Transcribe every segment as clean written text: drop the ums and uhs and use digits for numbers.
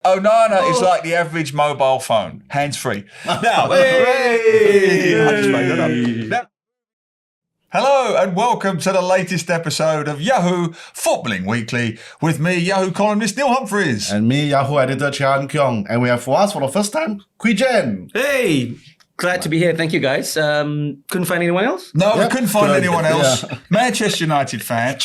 Oh, no, it's like the average mobile phone, hands-free. Now, hello and welcome to the latest episode of Yahoo Footballing Weekly with me, Yahoo columnist Neil Humphreys. And me, Yahoo editor Chia and Keong. And we have for us for the first time, Kui Jien. Hey! Glad to be here. Thank you, guys. Couldn't find anyone else? No, we couldn't find anyone else. Yeah. Manchester United fan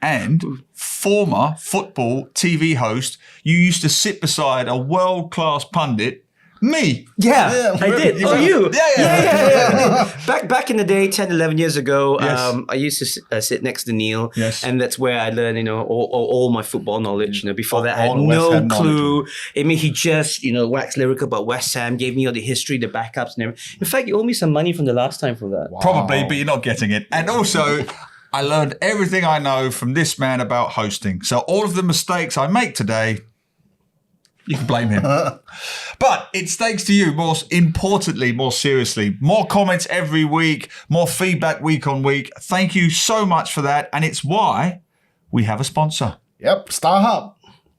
and former football TV host. You used to sit beside a world-class pundit, me. Yeah, I did. You oh, you? Yeah. Back in the day, 10, 11 years ago, Yes. I used to sit next to Neil. Yes. And that's where I learned, all my football knowledge. Before that, I had All West no Ham clue. knowledge. I mean, he just, waxed lyrical about West Ham, gave me all the history, the backups and everything. In fact, you owe me some money from the last time for that. Wow. Probably, but you're not getting it. And also, I learned everything I know from this man about hosting. So all of the mistakes I make today, you can blame him. But it's thanks to you, more importantly, more seriously. More comments every week, more feedback week on week. Thank you so much for that. And it's why we have a sponsor. Yep, StarHub.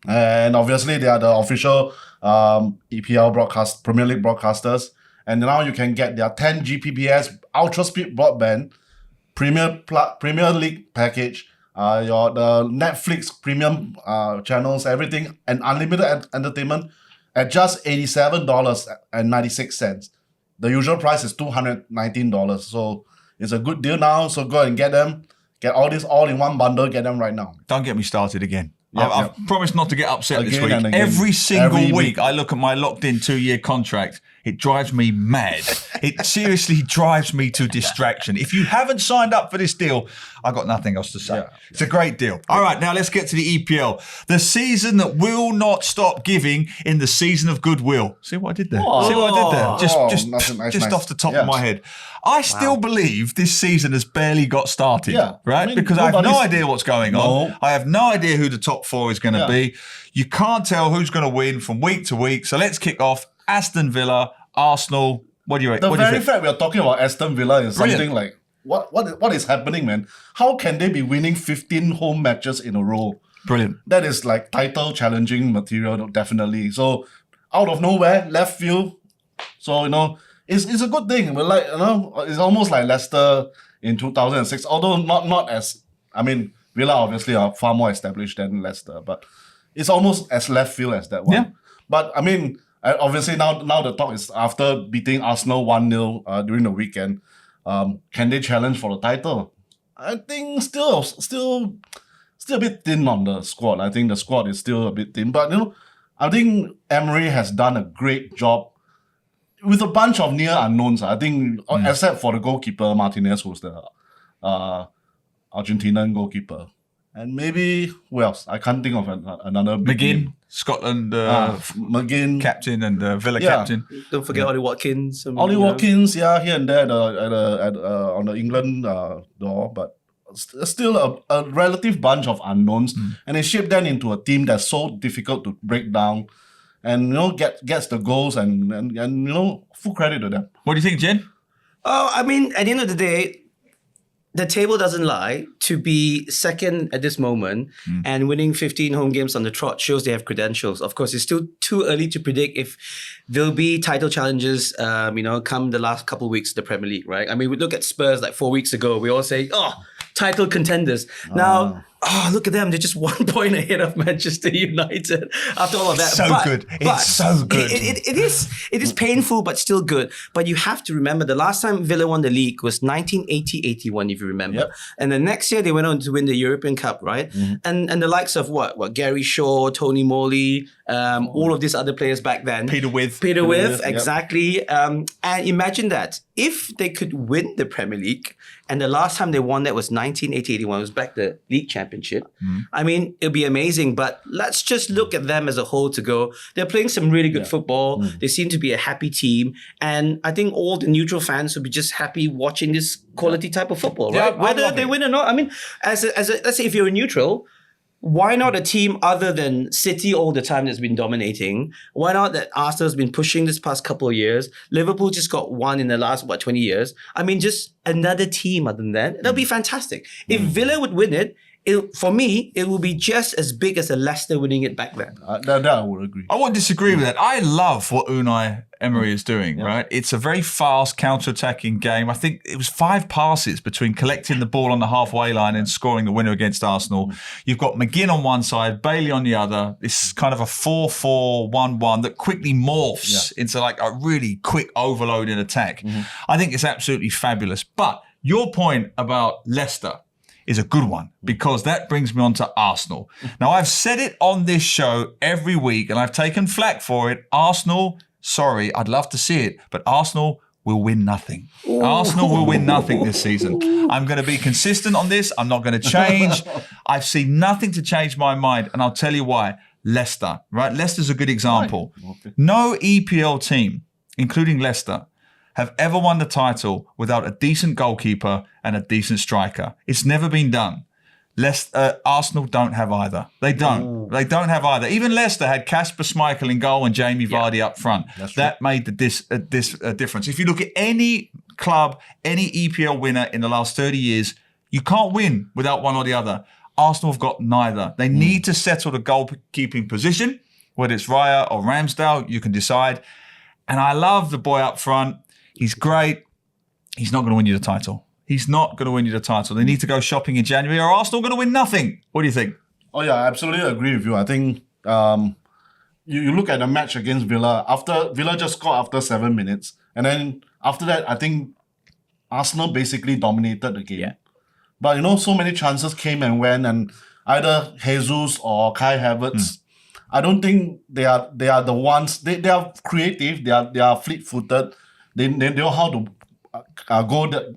And obviously, they are the official EPL broadcast, Premier League broadcasters. And now you can get their 10 Gbps ultra speed broadband Premier League package. The Netflix premium channels, everything, and unlimited entertainment at just $87.96. The usual price is $219. So it's a good deal now. So go and get them. Get all this all in one bundle. Get them right now. Don't get me started again. Yep, I've promised not to get upset this Again week. and again. Every single Every week I look at my locked-in 2-year contract. It drives me mad. It seriously drives me to distraction. If you haven't signed up for this deal, I've got nothing else to say. Yeah. It's a great deal. All right, now let's get to the EPL. The season that will not stop giving in the season of goodwill. See what I did there? See what I did there? Just off the top of my head. I still believe this season has barely got started, right? I mean, because I have no idea what's going on. No. I have no idea who the top four is going to be. You can't tell who's going to win from week to week. So let's kick off. Aston Villa, Arsenal. What do you The what very do you think? fact we are talking about Aston Villa is Brilliant. something like, what is happening, man? How can they be winning 15 home matches in a row? Brilliant. That is like title challenging material, definitely. So out of nowhere, left field. So it's a good thing. But it's almost like Leicester in 2006. Although not as, Villa obviously are far more established than Leicester, but it's almost as left field as that one. Yeah. But obviously now the talk is after beating Arsenal 1-0 during the weekend. Can they challenge for the title? I think still a bit thin on the squad. I think the squad is still a bit thin. But I think Emery has done a great job with a bunch of near unknowns. I think except for the goalkeeper Martinez, who's the Argentinian goalkeeper. And maybe who else? I can't think of another big McGinn, name. Scotland McGinn, captain and Villa captain. Don't forget Ollie Watkins. Ollie Watkins, here and there on the England door, but still a relative bunch of unknowns, and they shape them into a team that's so difficult to break down, and gets the goals and full credit to them. What do you think, Jen? Oh, at the end of the day, the table doesn't lie. To be second at this moment and winning 15 home games on the trot shows they have credentials. Of course, it's still too early to predict if there'll be title challenges, come the last couple of weeks of the Premier League, right? We look at Spurs like 4 weeks ago. We all say, title contenders. Now, look at them. They're just 1 point ahead of Manchester United after all of that. It's so good. It is painful, but still good. But you have to remember the last time Villa won the league was 1980-81, if you remember. Yep. And the next year they went on to win the European Cup, right? And the likes of what Gary Shaw, Tony Morley, all of these other players back then. Peter With, exactly. And imagine that. If they could win the Premier League, and the llast time they won that was 1980-81, it was back the league championship. It'll be amazing. But let's just look at them as a whole to go. They're playing some really good football. They seem to be a happy team. And I think all the neutral fans will be just happy watching this quality type of football, right? Whether they win or not. As a let's say if you're a neutral, why not a team other than City all the time that's been dominating? Why not that Arsenal's been pushing this past couple of years? Liverpool just got one in the last, 20 years? Just another team other than that. That'll be fantastic. If Villa would win it, for me, it will be just as big as a Leicester winning it back then. That I would agree. I won't disagree with that. I love what Unai Emery is doing, right? It's a very fast counter-attacking game. I think it was 5 passes between collecting the ball on the halfway line and scoring the winner against Arsenal. You've got McGinn on one side, Bailey on the other. It's kind of a 4-4-1-1 that quickly morphs into like a really quick overloading attack. I think it's absolutely fabulous. But your point about Leicester is a good one, because that brings me on to Arsenal. Now, I've said it on this show every week, and I've taken flack for it. Arsenal, sorry, I'd love to see it, but Arsenal will win nothing. Arsenal will win nothing this season. I'm going to be consistent on this. I'm not going to change. I've seen nothing to change my mind, and I'll tell you why. Leicester, right? Leicester's a good example. Okay. No EPL team, including Leicester, have ever won the title without a decent goalkeeper and a decent striker. It's never been done. Arsenal don't have either. They don't. Ooh. They don't have either. Even Leicester had Kasper Schmeichel in goal and Jamie Vardy up front. That made the difference. If you look at any club, any EPL winner in the last 30 years, you can't win without one or the other. Arsenal have got neither. They need to settle the goalkeeping position, whether it's Raya or Ramsdale, you can decide. And I love the boy up front. He's great. He's not going to win you the title. He's not going to win you the title. They need to go shopping in January, or Arsenal are going to win nothing. What do you think? Oh yeah, I absolutely agree with you. I think you look at the match against Villa. After Villa just scored after 7 minutes, and then after that, I think Arsenal basically dominated the game. Yeah. But so many chances came and went, and either Jesus or Kai Havertz. I don't think they are the ones. They are creative. They are fleet-footed. They know how to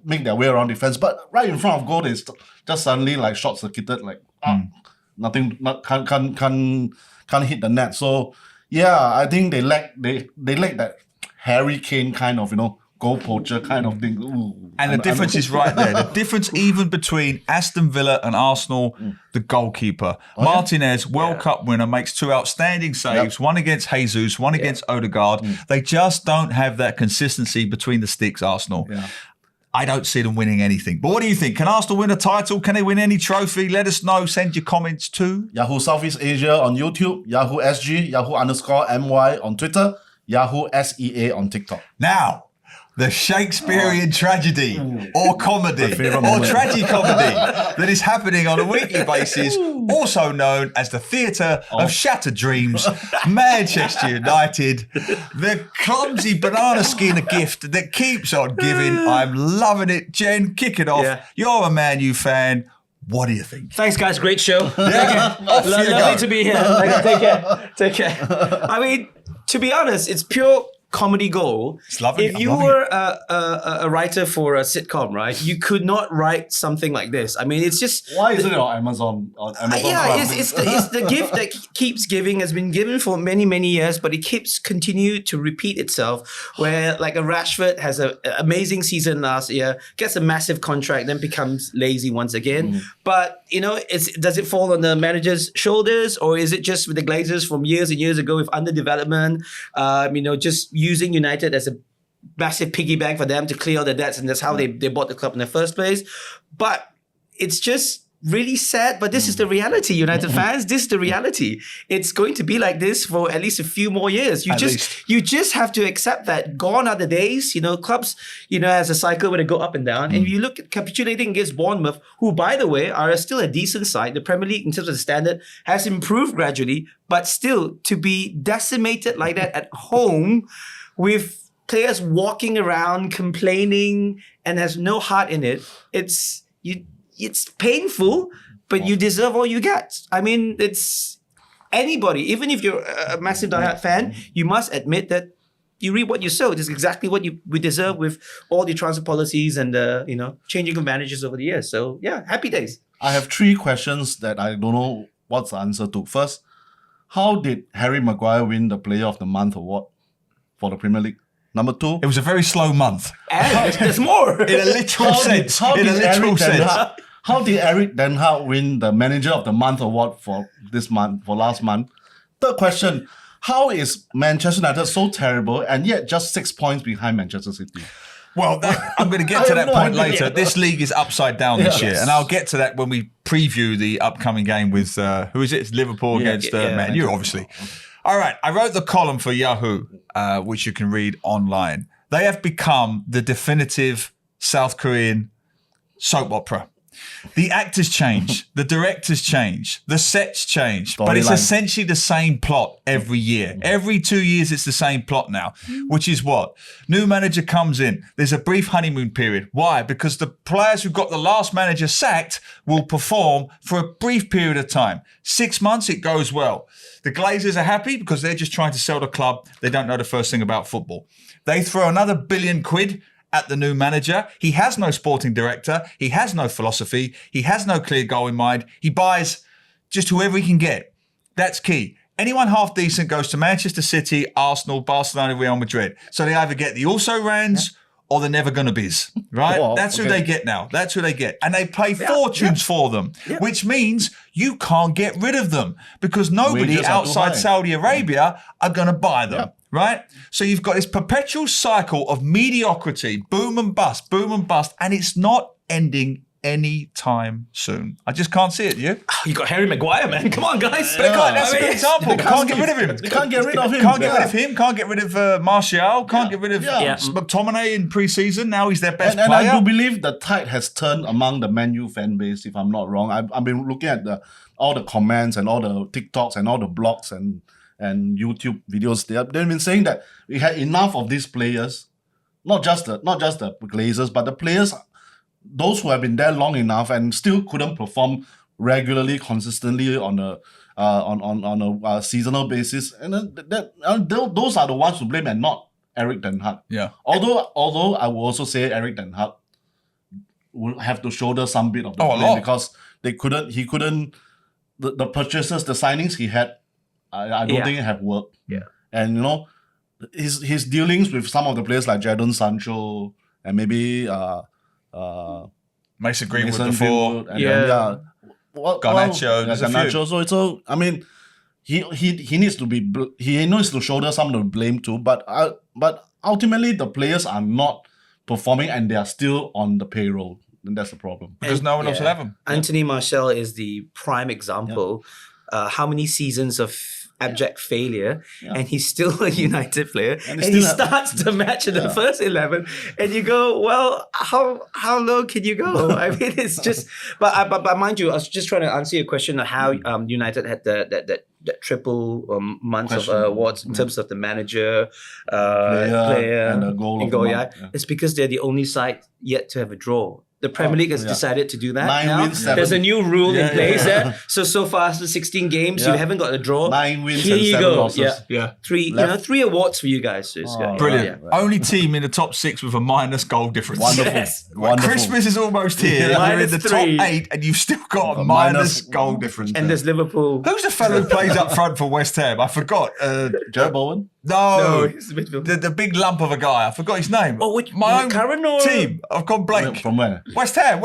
make their way around defense. But right in front of goal, they just suddenly like short-circuited, like nothing, can't hit the net. So yeah, I think they lack that Harry Kane kind of goal poacher kind of thing. Ooh, and the difference is right there. The difference even between Aston Villa and Arsenal, the goalkeeper. Martinez, World Cup winner, makes 2 outstanding saves, one against Jesus, one against Odegaard. They just don't have that consistency between the sticks, Arsenal. Yeah. I don't see them winning anything. But what do you think? Can Arsenal win a title? Can they win any trophy? Let us know. Send your comments to Yahoo Southeast Asia on YouTube, Yahoo SG, Yahoo_MY on Twitter, Yahoo SEA on TikTok. Now, the Shakespearean tragedy or comedy or tragicomedy that is happening on a weekly basis, also known as the Theatre of Shattered Dreams, Manchester United, the clumsy banana skin gift that keeps on giving. I'm loving it. Jen, kick it off. Yeah. You're a Man U fan. What do you think? Thanks, guys. Great show. Lovely to be here. Take care. I mean, to be honest, it's pure comedy gold. If you were a writer for a sitcom, right, you could not write something like this. I mean, it's just... Why isn't it on Amazon? It's the gift that keeps giving, has been given for many, many years, but it keeps continue to repeat itself, where like a Rashford has an amazing season last year, gets a massive contract, then becomes lazy once again. But, does it fall on the manager's shoulders, or is it just with the Glazers from years and years ago with underdevelopment, just using United as a massive piggy bank for them to clear all the debts, and that's how they bought the club in the first place. But it's just really sad, but this is the reality, United fans. This is the reality. It's going to be like this for at least a few more years. You just have to accept that. Gone are the days, clubs, as a cycle where they go up and down. And you look at capitulating against Bournemouth, who, by the way, are still a decent side. The Premier League, in terms of the standard, has improved gradually, but still to be decimated like that at home with players walking around complaining and has no heart in it, it's painful, but you deserve all you get. I mean, it's anybody, even if you're a massive diehard fan, you must admit that you reap what you sow. This is exactly what we deserve with all the transfer policies and changing of managers over the years. So yeah, happy days. I have 3 questions that I don't know what's the answer to. First, how did Harry Maguire win the Player of the Month award for the Premier League? Number 2, it was a very slow month. And there's more. In a literal sense. How did Erik Ten Hag win the Manager of the Month award for last month? Third question, how is Manchester United so terrible and yet just 6 points behind Manchester City? Well, I'm going to get to that no point idea. later. This league is upside down this year, and I'll get to that when we preview the upcoming game with who is it? It's Liverpool against Man U, obviously. All right, I wrote the column for Yahoo, which you can read online. They have become the definitive South Korean soap opera. The actors change, the directors change, the sets change, but it's essentially the same plot every year. Every 2 years, it's the same plot now, which is what? New manager comes in. There's a brief honeymoon period. Why? Because the players who got the last manager sacked will perform for a brief period of time. 6 months, it goes well. The Glazers are happy because they're just trying to sell the club. They don't know the first thing about football. They throw another £1 billion at the new manager. He has no sporting director. He has no philosophy. He has no clear goal in mind. He buys just whoever he can get. That's key. Anyone half decent goes to Manchester City, Arsenal, Barcelona, Real Madrid. So they either get the also-rans or they're never going to biz, right? That's who they get now. That's who they get. And they pay fortunes for them, which means you can't get rid of them because nobody outside Saudi Arabia are going to buy them. Right? So you've got this perpetual cycle of mediocrity, boom and bust, and it's not ending anytime soon. I just can't see it, you? You got Harry Maguire, man. Come on, guys. That's a good example. Can't get rid of him. They can't get rid of him. Can't get rid of him. Can't get rid of Martial. Can't get rid of McTominay in pre-season. Now he's their best player. And I do believe the tide has turned among the Man U fan base, if I'm not wrong. I've been looking at all the comments and all the TikToks and all the blogs and YouTube videos. They've been saying that we had enough of these players, not just the Glazers, but the players, those who have been there long enough and still couldn't perform regularly, consistently on a seasonal basis, and those are the ones to blame and not Erik ten Hag. Yeah. Although I will also say Erik ten Hag will have to shoulder some bit of the blame because he couldn't. The purchases, the signings he had, I don't think have worked. Yeah. And his dealings with some of the players like Jadon Sancho and maybe Mason Greenwood before. Garnacho. So I mean, he needs to shoulder some of the blame too. But ultimately, the players are not performing and they are still on the payroll. And that's the problem. Because no one else will have them. Anthony Martial is the prime example. How many seasons of abject failure, and he's still a United player, and he starts the match in the first 11, and you go, well, how low can you go? I mean, it's just, but mind you, I was just trying to answer your question of how United had that triple months of awards in terms of the manager, player, and a goal. It's because they're the only side yet to have a draw. The Premier League has decided to do that 9 now. wins, 7. There's a new rule in place there. So far, after 16 games, you haven't got a draw. 9 wins Here and you 7 go. losses. Three awards for you guys. So it's good. Brilliant. Only team in the top 6 with a minus goal difference. Wonderful. Yes. Wonderful. Christmas is almost here. You're in the top 8 and you've still got a minus goal difference. And there's Liverpool. Who's the fellow who plays up front for West Ham? I forgot. Jared Bowen? No, he's the midfield. the big lump of a guy. I forgot his name. Oh, which my own current or team? I've gone blank. From where? West Ham.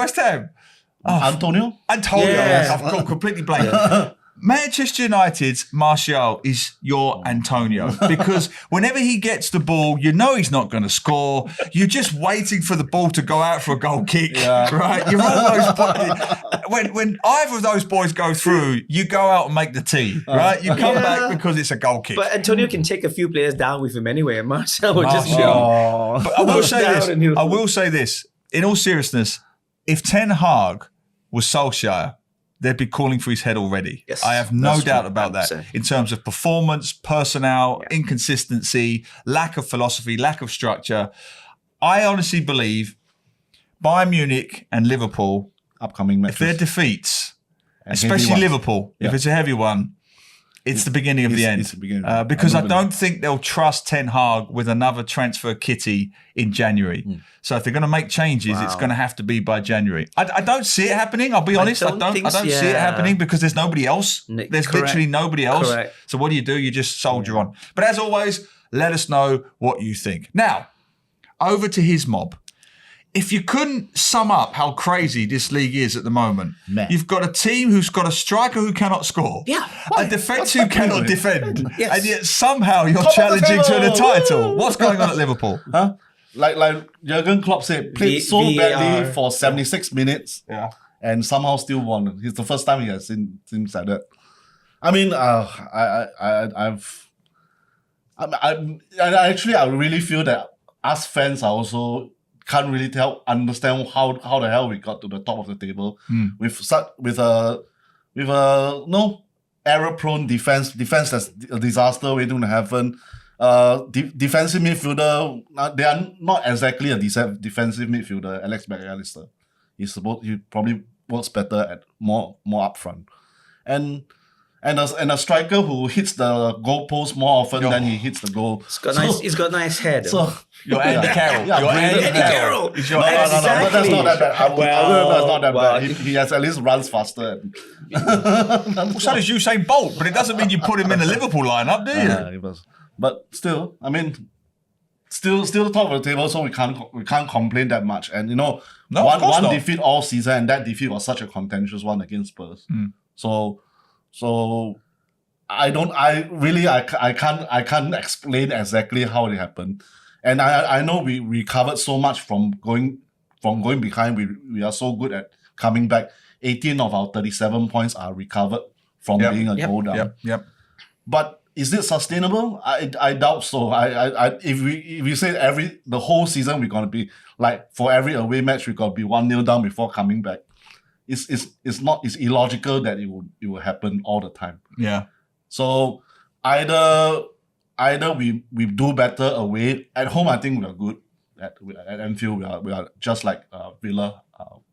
Antonio? Yes, I've gone completely blank. Manchester United's Martial is your Antonio because whenever he gets the ball, you know he's not going to score. You're just waiting for the ball to go out for a goal kick, right? You're all those when either of those boys go through, you go out and make the tea, right? You come back because it's a goal kick. But Antonio can take a few players down with him anyway, and Martial will just show. But I will say this. In all seriousness, if Ten Hag was Solskjaer, they'd be calling for his head already. Yes, I have no doubt about that. In terms of performance, personnel, inconsistency, lack of philosophy, lack of structure. I honestly believe Bayern Munich and Liverpool, upcoming matches, if they're defeats, especially Liverpool, if it's a heavy one, it's the beginning of the end. It's the beginning. Because I don't think they'll trust Ten Hag with another transfer kitty in January. So if they're going to make changes, it's going to have to be by January. I don't see it happening. I'll be honest. I don't see it happening because there's nobody else. There's literally nobody else. Correct. So what do? You just soldier on. But as always, let us know what you think. Now, over to his mob. If you couldn't sum up how crazy this league is at the moment, you've got a team who's got a striker who cannot score, a defence who cannot defend, and yet somehow you're challenging to the title. What's going on at Liverpool? Huh? like Jurgen Klopp said, played so badly for 76 minutes. Yeah. And somehow still won. It's the first time he has seen things like that. I mean, I really feel that us fans are also can't really understand how the hell we got to the top of the table with a no error-prone defense that's a disaster waiting to happen. Defensive midfielder, they are not exactly a defensive midfielder. Alex McAllister, he probably works better at more up front, and a striker who hits the goalpost more often than he hits the goal. He's got nice head. So You're Andy Carroll. Yeah, You're Andy Carroll. Is your no, that's not that bad. That's not that well, bad. He has at least runs faster. Well, so does Usain Bolt, but it doesn't mean you put him in the Liverpool lineup, do you? But still, I mean, still top of the table, so we can't complain that much. And you know, one defeat all season, and that defeat was such a contentious one against Spurs. So I can't explain exactly how it happened. And I know we recovered so much from going behind. We are so good at coming back. 18 of our 37 points are recovered from being a goal down. Yep. But is it sustainable? I doubt so. If we say the whole season we're gonna be like, for every away match we gotta be 1-0 down before coming back. It's illogical that it will happen all the time. Yeah. So either we do better away. At home, I think we are good. At Anfield, we are just like Villa,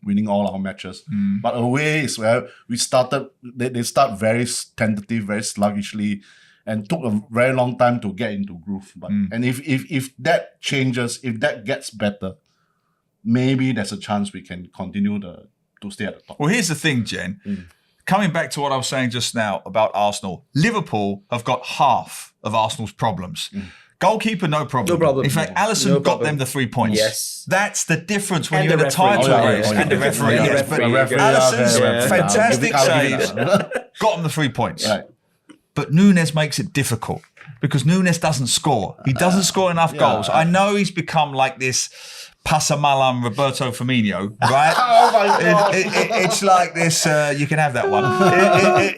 winning all our matches. But away is where we started. They start very tentative, very sluggishly, and took a very long time to get into groove. But and if that changes, if that gets better, maybe there's a chance we can continue to stay at the top. Well, here's the thing, Jen. Coming back to what I was saying just now about Arsenal, Liverpool have got half of Arsenal's problems. Goalkeeper, no problem. No problem. In fact, Alisson got them the 3 points. Yes. That's the difference when And you're in the a title referee. race. And the referee. Yeah. Yes, but The referee, Alisson's fantastic I'll give saves it up. got them the 3 points. Right. But Nunes makes it difficult because Nunes doesn't score. He doesn't score enough goals. I know he's become like this Pasamalam Roberto Firmino, right? Oh my God. It's like this, you can have that one.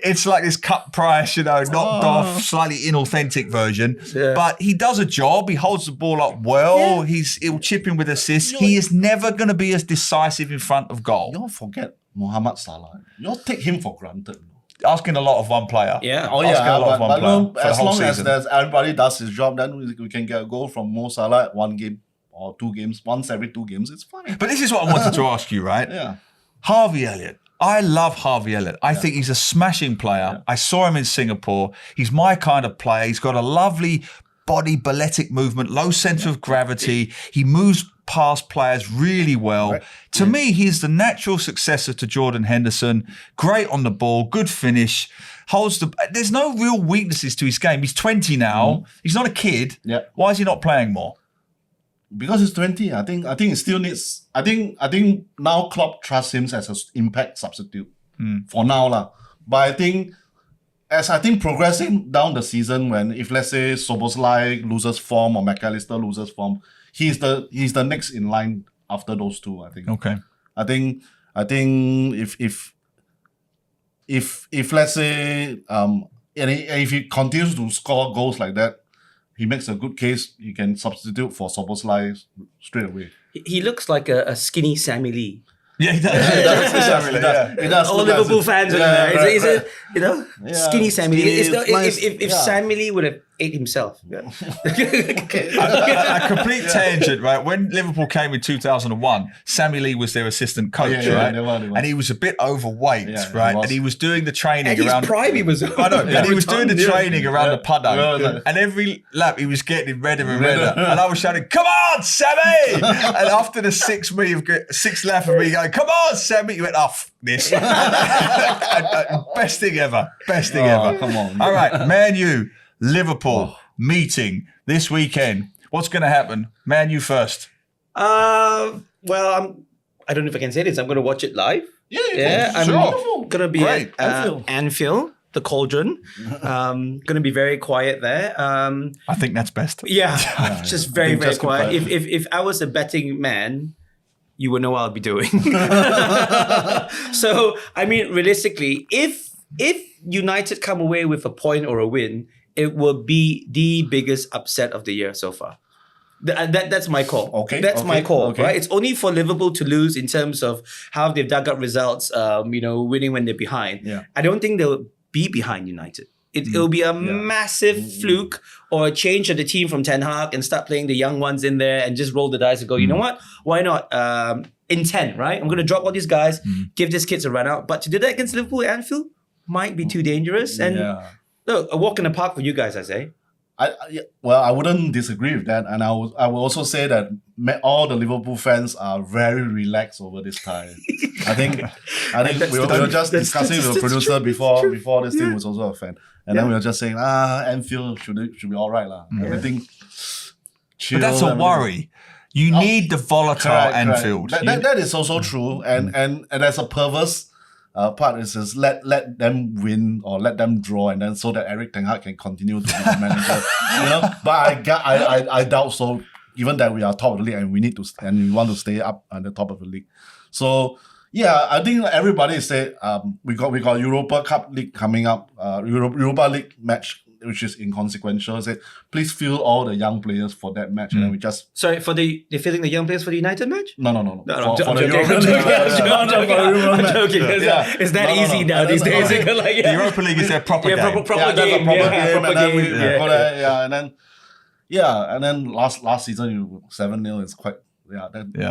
It's like this cut price, knocked off, slightly inauthentic version. Yeah. But he does a job. He holds the ball up well. He'll chip in with assists. He is never going to be as decisive in front of goal. You forget Mohamed Salah. You take him for granted. Asking a lot of one player. Yeah. Oh Asking a lot of one player for the as whole long as season. everybody does his job, then we can get a goal from Mo Salah at 1 game or 2 games, once every 2 games. It's fine. But this is what I wanted to ask you, right? Yeah. Harvey Elliott. I love Harvey Elliott. I think he's a smashing player. I saw him in Singapore. He's my kind of player. He's got a lovely body, balletic movement, low center of gravity. He moves past players really well. Right. To me, he's the natural successor to Jordan Henderson. Great on the ball, good finish. There's no real weaknesses to his game. He's 20 now. He's not a kid. Yeah. Why is he not playing more? Because he's 20, I think it still needs. I think now Klopp trusts him as an impact substitute for now lah. But I think progressing down the season, when if let's say Szoboszlai loses form or McAllister loses form, he's the next in line after those two. I think. Okay. I think if let's say and if he continues to score goals like that, he makes a good case. He can substitute for Szoboszlai straight away. He looks like a skinny Sammy Lee. Yeah, he does. It does. All look like Liverpool it. fans are Yeah, there. right, He's right. skinny Sammy Lee. Skinny, nice. If Sammy Lee would have ate himself. A complete tangent, right? When Liverpool came in 2001, Sammy Lee was their assistant coach, right? they were. And he was a bit overweight, Yeah, right? he was. And he was doing the training At his around. prime, he was. I know, and he was doing the training around the paddock, Yeah. and every lap he was getting redder and redder, and I was shouting, "Come on, Sammy!" And after the sixth lap of me going, "Come on, Sammy," he went off this. Best thing ever. Come on. All right, Man U, Liverpool meeting this weekend. What's going to happen? Man U first. Well, I don't know if I can say this. I'm going to watch it live. Yeah, I'm sure. going to be Great. at Anfield. the cauldron. Going to be very quiet there. I think that's best. Yeah, just very, very just keep quiet. quiet. If I was a betting man, you would know what I'll be doing. So, I mean, realistically, if United come away with a point or a win, it will be the biggest upset of the year so far. That's my call. Okay, That's my okay, call, okay. right? It's only for Liverpool to lose in terms of how they've dug up results, winning when they're behind. Yeah. I don't think they'll be behind United. It'll be a massive fluke or a change of the team from Ten Hag and start playing the young ones in there and just roll the dice and go, you know what? Why not? Intent, right? I'm going to drop all these guys, give these kids a run out. But to do that against Liverpool at Anfield might be too dangerous. And look, a walk in the park for you guys, I say. I wouldn't disagree with that, and I will also say that all the Liverpool fans are very relaxed over this tie. I think we were just discussing with the producer before this team was also a fan, and then we were just saying, Anfield should be all right lah. Everything. Chill, But that's a worry. You need the volatile Anfield. That is also true, and as a perverse part is just let them win or let them draw, and then so that Erik Ten Hag can continue to be the manager. But I doubt so. Given that we are top of the league and we want to stay up at the top of the league, so yeah, I think everybody said we got Europa Cup League coming up, Europa League match, which is inconsequential. Said please fill all the young players for that match, and then we just Sorry, they're filling the young players for the United match? no. I'm For the joking. Europa League. I'm joking. Yeah. It's that No. easy now these days. Like, The Europa League is their proper game. proper Yeah, that's a game. proper Yeah, game, proper and then we game. got that, and then last season you 7-0 is quite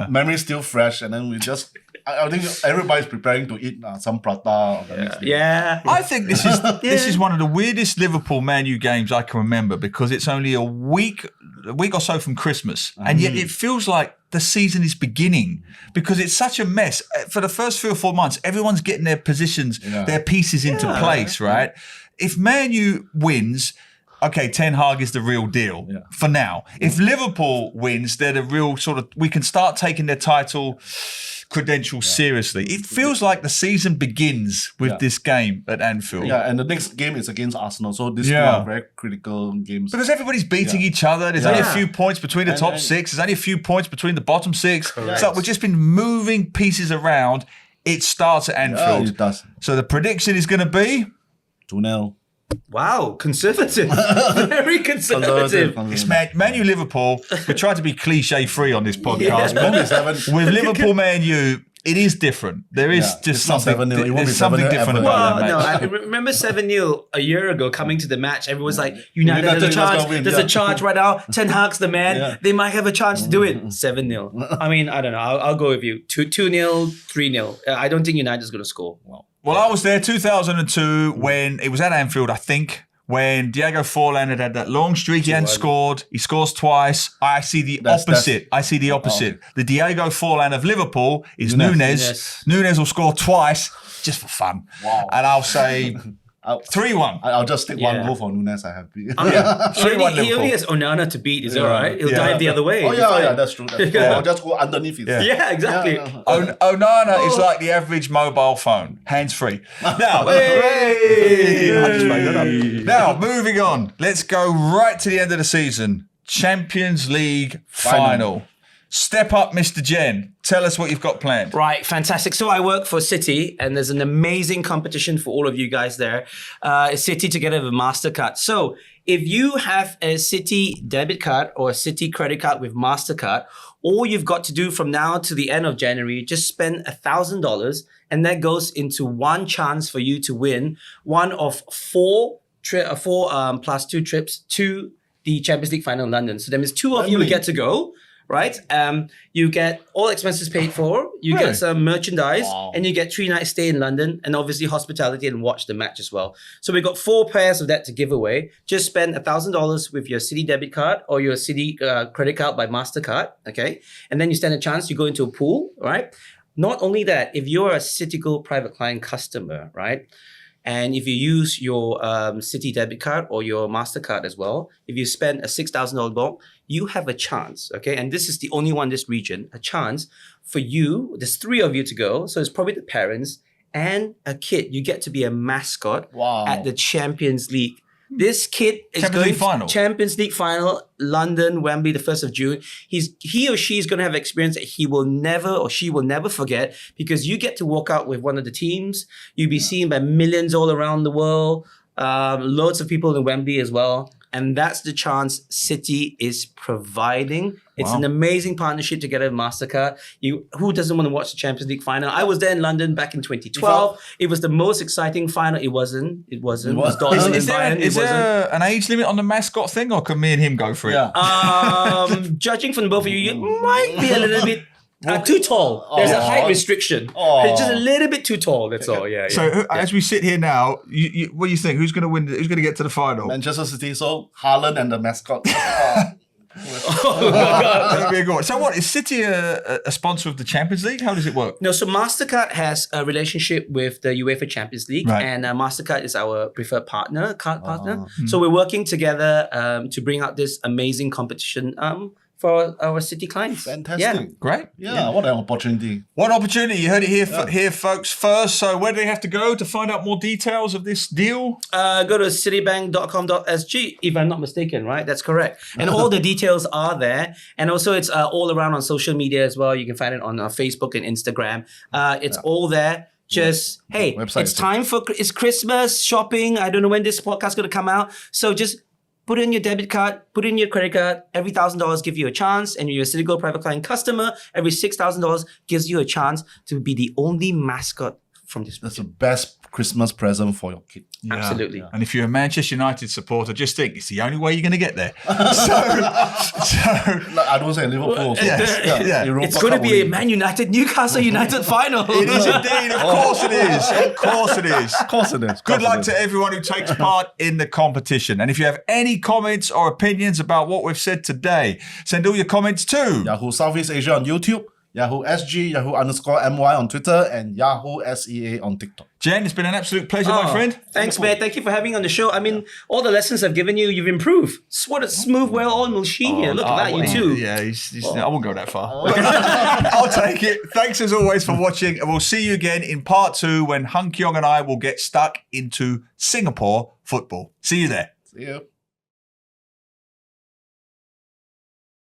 memory's still fresh, and then we just I think everybody's preparing to eat some prata on the next day. Yeah. I think this is one of the weirdest Liverpool Man U games I can remember because it's only a week or so from Christmas, and yet it feels like the season is beginning because it's such a mess. For the first 3 or 4 months, everyone's getting their positions, their pieces into place, right? If Man U wins, okay, Ten Hag is the real deal for now. If Liverpool wins, they're the real we can start taking their title credentials seriously. It feels like the season begins with this game at Anfield. Yeah, and the next game is against Arsenal, so these two are very critical games. Because everybody's beating each other. There's only a few points between the top six. There's only a few points between the bottom six. Correct. So we've just been moving pieces around. It starts at Anfield. It does. So the prediction is going to be 2-0. Wow, conservative. Very conservative. it's Man U Liverpool. We try to be cliche free on this podcast, Only 7. but with Liverpool Man U, it is different. There is just it's not something. 7-0. It won't There's be something 7-0 different ever. about Well, that no, match. I remember 7-0 a year ago coming to the match. Everyone's like, United has a United's chance. gonna win, There's a charge right now. Ten Hag's the man. Yeah. They might have a chance to do it. 7-0. I mean, I don't know. I'll go with you. 2-0, 3-0. I don't think United's going to score. Well, I was there 2002 when it was at Anfield, I think, when Diego Forlan had that long streak. He hadn't scored. He scores twice. I see the opposite. The Diego Forlan of Liverpool is Nunes. Yes. Nunes will score twice just for fun. Wow. And I'll say 3-1. I'll just take one Yeah. goal for Nunes. I have. He 3-1 only Liverpool. has Onana to beat. Is all right. He'll dive the other way. Oh He'll be fine. that's true. That's true. I'll just go underneath it. Yeah, exactly. Onana is like the average mobile phone, hands free. Now, I just made that up. Now, moving on. Let's go right to the end of the season. Champions League final. Step up, Mr. Jien. Tell us what you've got planned. Right, fantastic. So I work for Citi, and there's an amazing competition for all of you guys there. Citi together with Mastercard. So if you have a Citi debit card or a Citi credit card with Mastercard, all you've got to do from now to the end of January, just spend $1,000, and that goes into one chance for you to win one of four plus 2 trips to the Champions League final in London. So that means 2 of you will get to go. Right? You get all expenses paid for, you get some merchandise, and you get 3 nights stay in London, and obviously hospitality and watch the match as well. So we've got 4 pairs of that to give away. Just spend $1,000 with your Citi debit card or your Citi credit card by Mastercard, okay? And then you stand a chance, you go into a pool, right? Not only that, if you're a Citigold private client customer, right? And if you use your Citi debit card or your MasterCard as well, if you spend a $6,000 bulk, you have a chance, okay? And this is the only one in this region, a chance for you, there's 3 of you to go, so it's probably the parents and a kid. You get to be a mascot Wow. at the Champions League. This kid is Champions going League final. Champions League final, London, Wembley, the 1st of June. He or she is going to have experience that he will never or she will never forget, because you get to walk out with one of the teams. You'll be seen by millions all around the world, loads of people in Wembley as well. And that's the chance Citi is providing. It's an amazing partnership together with Mastercard. Who doesn't want to watch the Champions League final? I was there in London back in 2012. It was the most exciting final. It wasn't. It was Dortmund Is and Bayern. is there an age limit on the mascot thing, or can me and him go for it? Yeah. Judging from both of you might be a little bit too tall. There's a height restriction. It's just a little bit too tall. That's all. Yeah. So as we sit here now, what do you think? Who's going to win? Who's going to get to the final? Manchester City, so Haaland and the mascot. That'd be a good one. So what, is Citi a sponsor of the Champions League? How does it work? No, so Mastercard has a relationship with the UEFA Champions League, Right. and Mastercard is our preferred card partner. So we're working together to bring out this amazing competition for our Citi clients. Fantastic. Great. Yeah, what an opportunity. What opportunity. You heard it here folks, first. So where do they have to go to find out more details of this deal? Go to citibank.com.sg, if I'm not mistaken, right? That's correct. And all the details are there. And also it's all around on social media as well. You can find it on Facebook and Instagram. It's all there. Just, hey, Website it's too. time for, it's Christmas, shopping. I don't know when this podcast is going to come out. So just put in your debit card, put in your credit card. Every $1,000 give you a chance. And you're a Citigold private client customer. Every $6,000 gives you a chance to be the only mascot from this. That's the best Christmas present for your kid. Yeah. Absolutely. And if you're a Manchester United supporter, just think it's the only way you're going to get there. so I don't say Liverpool. So yeah. Europa It's going to Cup be a winning. Man United, Newcastle United final. it is indeed. Of course it is. Of course it is. Of course it is. Good luck to everyone who takes part in the competition. And if you have any comments or opinions about what we've said today, send all your comments to Yahoo Southeast Asia on YouTube, Yahoo SG, Yahoo_MY on Twitter, and Yahoo SEA on TikTok. Jen. It's been an absolute pleasure, my friend. Thanks, man. Thank you for having me on the show. I mean, all the lessons I've given you, you've improved. What a smooth, well-oiled machine here. Look at that, you too. Yeah, I won't go that far. I'll take it. Thanks as always for watching, and we'll see you again in part 2 when Keong and I will get stuck into Singapore football. See you there. See you.